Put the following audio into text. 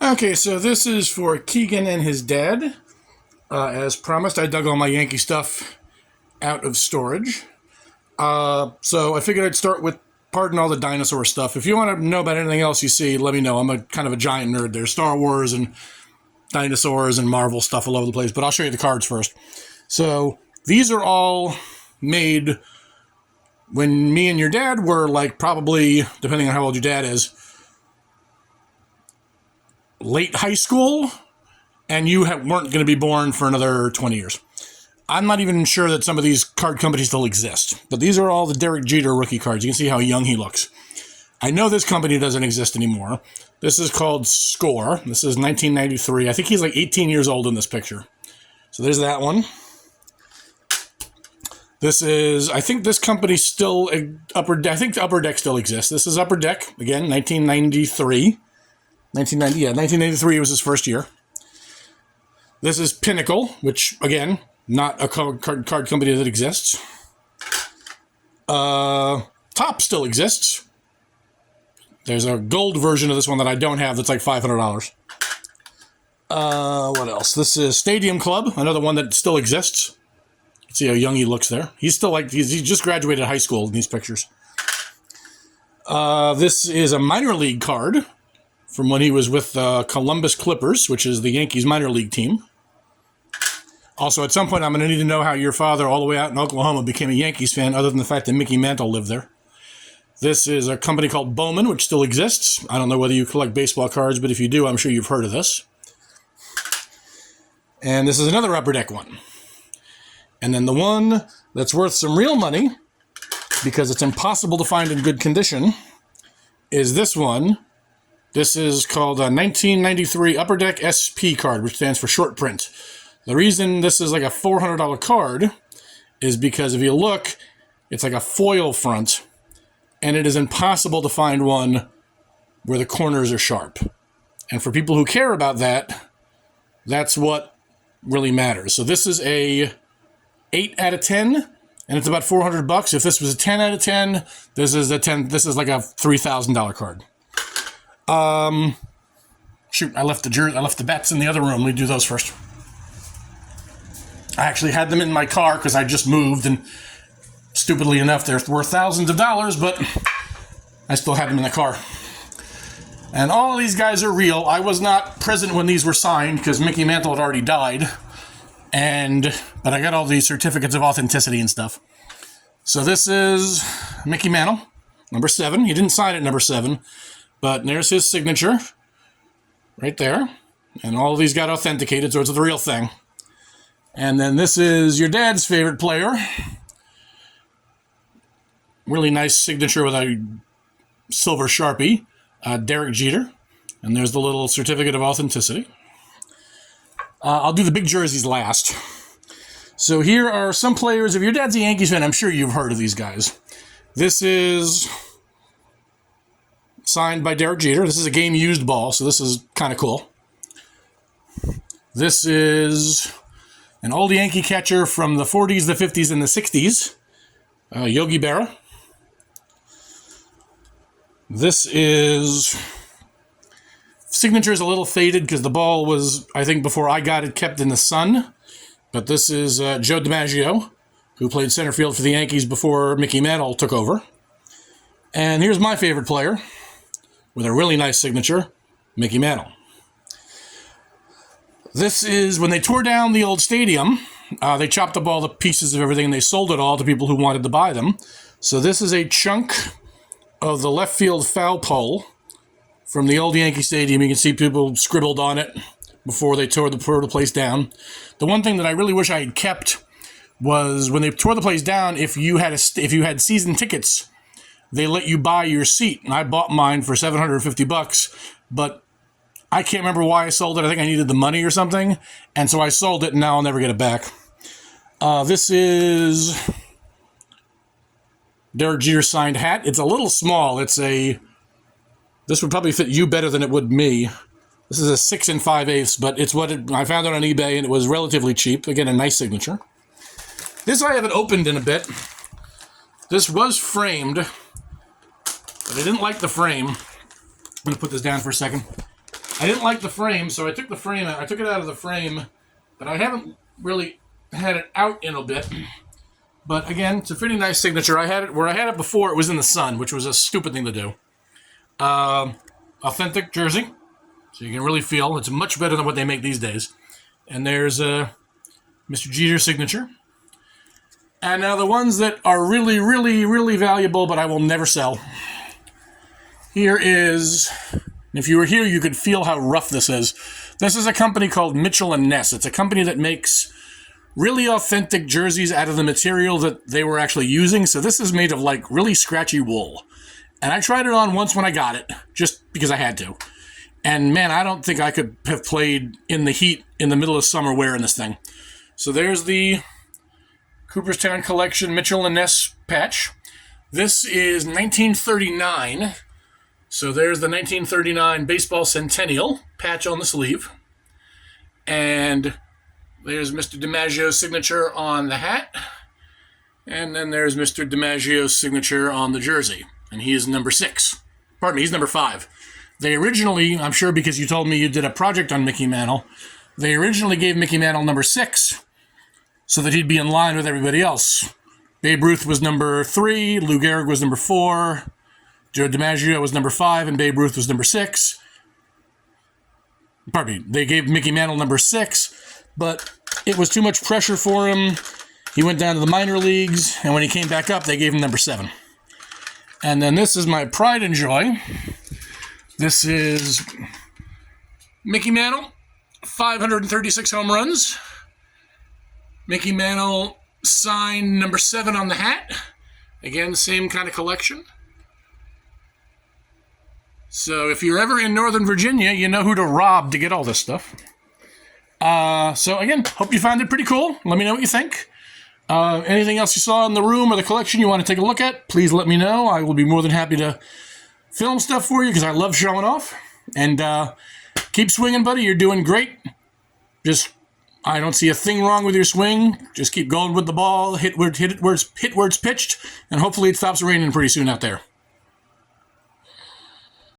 Okay, so this is for Keegan and his dad. As promised, I dug all my Yankee stuff out of storage. So I figured I'd start with, pardon all the dinosaur stuff. If you want to know about anything else you see, let me know. I'm a kind of a giant nerd. There's Star Wars and dinosaurs and Marvel stuff all over the place, but I'll show you the cards first. So these are all made when me and your dad were like probably, depending on how old your dad is, late high school, and you weren't going to be born for another 20 years. I'm not even sure that some of these card companies still exist, but these are all the Derek Jeter rookie cards. You can see how young he looks. I know this company doesn't exist anymore. This is called Score. This is 1993. I think he's like 18 years old in this picture. So there's that one. This is, I think this company still, I think Upper Deck still exists. This is Upper Deck, again, 1993. 1993 was his first year. This is Pinnacle, which, again, not a card company that exists. Top still exists. There's a gold version of this one that I don't have that's like $500. What else? This is Stadium Club, another one that still exists. See how young he looks there. He's still like, he just graduated high school in these pictures. This is a minor league card from when he was with Columbus Clippers, which is the Yankees minor league team. Also, at some point, I'm going to need to know how your father, all the way out in Oklahoma, became a Yankees fan, other than the fact that Mickey Mantle lived there. This is a company called Bowman, which still exists. I don't know whether you collect baseball cards, but if you do, I'm sure you've heard of this. And this is another Upper Deck one. And then the one that's worth some real money, because it's impossible to find in good condition, is this one. This is called a 1993 Upper Deck SP card, which stands for short print. The reason this is like a $400 card is because if you look, it's like a foil front, and it is impossible to find one where the corners are sharp. And for people who care about that, that's what really matters. So this is a 8 out of 10, and it's about $400. If this was a 10 out of 10, this is a 10. This is like a $3,000 card. Shoot, I left the bets in the other room. We do those first. I actually had them in my car because I just moved, and stupidly enough, they're worth thousands of dollars, but I still had them in the car. And all these guys are real. I was not present when these were signed because Mickey Mantle had already died, but I got all these certificates of authenticity and stuff. So this is Mickey Mantle, number 7. He didn't sign it number 7, but there's his signature right there. And all of these got authenticated, so it's the real thing. And then this is your dad's favorite player. Really nice signature with a silver Sharpie, Derek Jeter. And there's the little certificate of authenticity. I'll do the big jerseys last. So here are some players. If your dad's a Yankees fan, I'm sure you've heard of these guys. This is signed by Derek Jeter. This is a game-used ball, so this is kind of cool. This is an old Yankee catcher from the 40s, the 50s, and the 60s, Yogi Berra. This is... signature is a little faded because the ball was, I think before I got it, kept in the sun. But this is Joe DiMaggio, who played center field for the Yankees before Mickey Mantle took over. And here's my favorite player, with a really nice signature, Mickey Mantle. This is when they tore down the old stadium. They chopped up all the pieces of everything and they sold it all to people who wanted to buy them. So this is a chunk of the left field foul pole from the old Yankee Stadium. You can see people scribbled on it before they tore the place down. The one thing that I really wish I had kept was when they tore the place down, if you had season tickets, they let you buy your seat. And I bought mine for $750, but I can't remember why I sold it. I think I needed the money or something. And so I sold it, and now I'll never get it back. This is Derek Jeter signed hat. It's a little small. This would probably fit you better than it would me. This is a 6 5/8, but it's I found it on eBay, and it was relatively cheap. Again, a nice signature. This I haven't opened in a bit. This was framed, but I didn't like the frame. I'm going to put this down for a second. I didn't like the frame, so I took the frame out. I took it out of the frame, but I haven't really had it out in a bit. But again, it's a pretty nice signature. I had it where I had it before. It was in the sun, which was a stupid thing to do. Authentic jersey, so you can really feel it's much better than what they make these days. And there's Mr. Jeter's signature. And now the ones that are really, really, really valuable, but I will never sell. Here is, if you were here, you could feel how rough this is. This is a company called Mitchell & Ness. It's a company that makes really authentic jerseys out of the material that they were actually using. So this is made of like really scratchy wool. And I tried it on once when I got it, just because I had to. And man, I don't think I could have played in the heat in the middle of summer wearing this thing. So there's the Cooperstown Collection Mitchell & Ness patch. This is 1939. So there's the 1939 Baseball Centennial patch on the sleeve. And there's Mr. DiMaggio's signature on the hat. And then there's Mr. DiMaggio's signature on the jersey. And he is number 6. Pardon me, he's number 5. They originally, I'm sure because you told me you did a project on Mickey Mantle, they originally gave Mickey Mantle number 6 so that he'd be in line with everybody else. Babe Ruth was number 3, Lou Gehrig was number 4, Joe DiMaggio was number 5, and Babe Ruth was number 6. Pardon me, they gave Mickey Mantle number 6, but it was too much pressure for him. He went down to the minor leagues, and when he came back up, they gave him number 7. And then this is my pride and joy. This is Mickey Mantle, 536 home runs. Mickey Mantle signed number 7 on the hat. Again, same kind of collection. So if you're ever in Northern Virginia, you know who to rob to get all this stuff. So again, hope you found it pretty cool. Let me know what you think. Anything else you saw in the room or the collection you want to take a look at, please let me know. I will be more than happy to film stuff for you because I love showing off. And keep swinging, buddy. You're doing great. I don't see a thing wrong with your swing. Just keep going with the ball. Hit where it's pitched, and hopefully it stops raining pretty soon out there.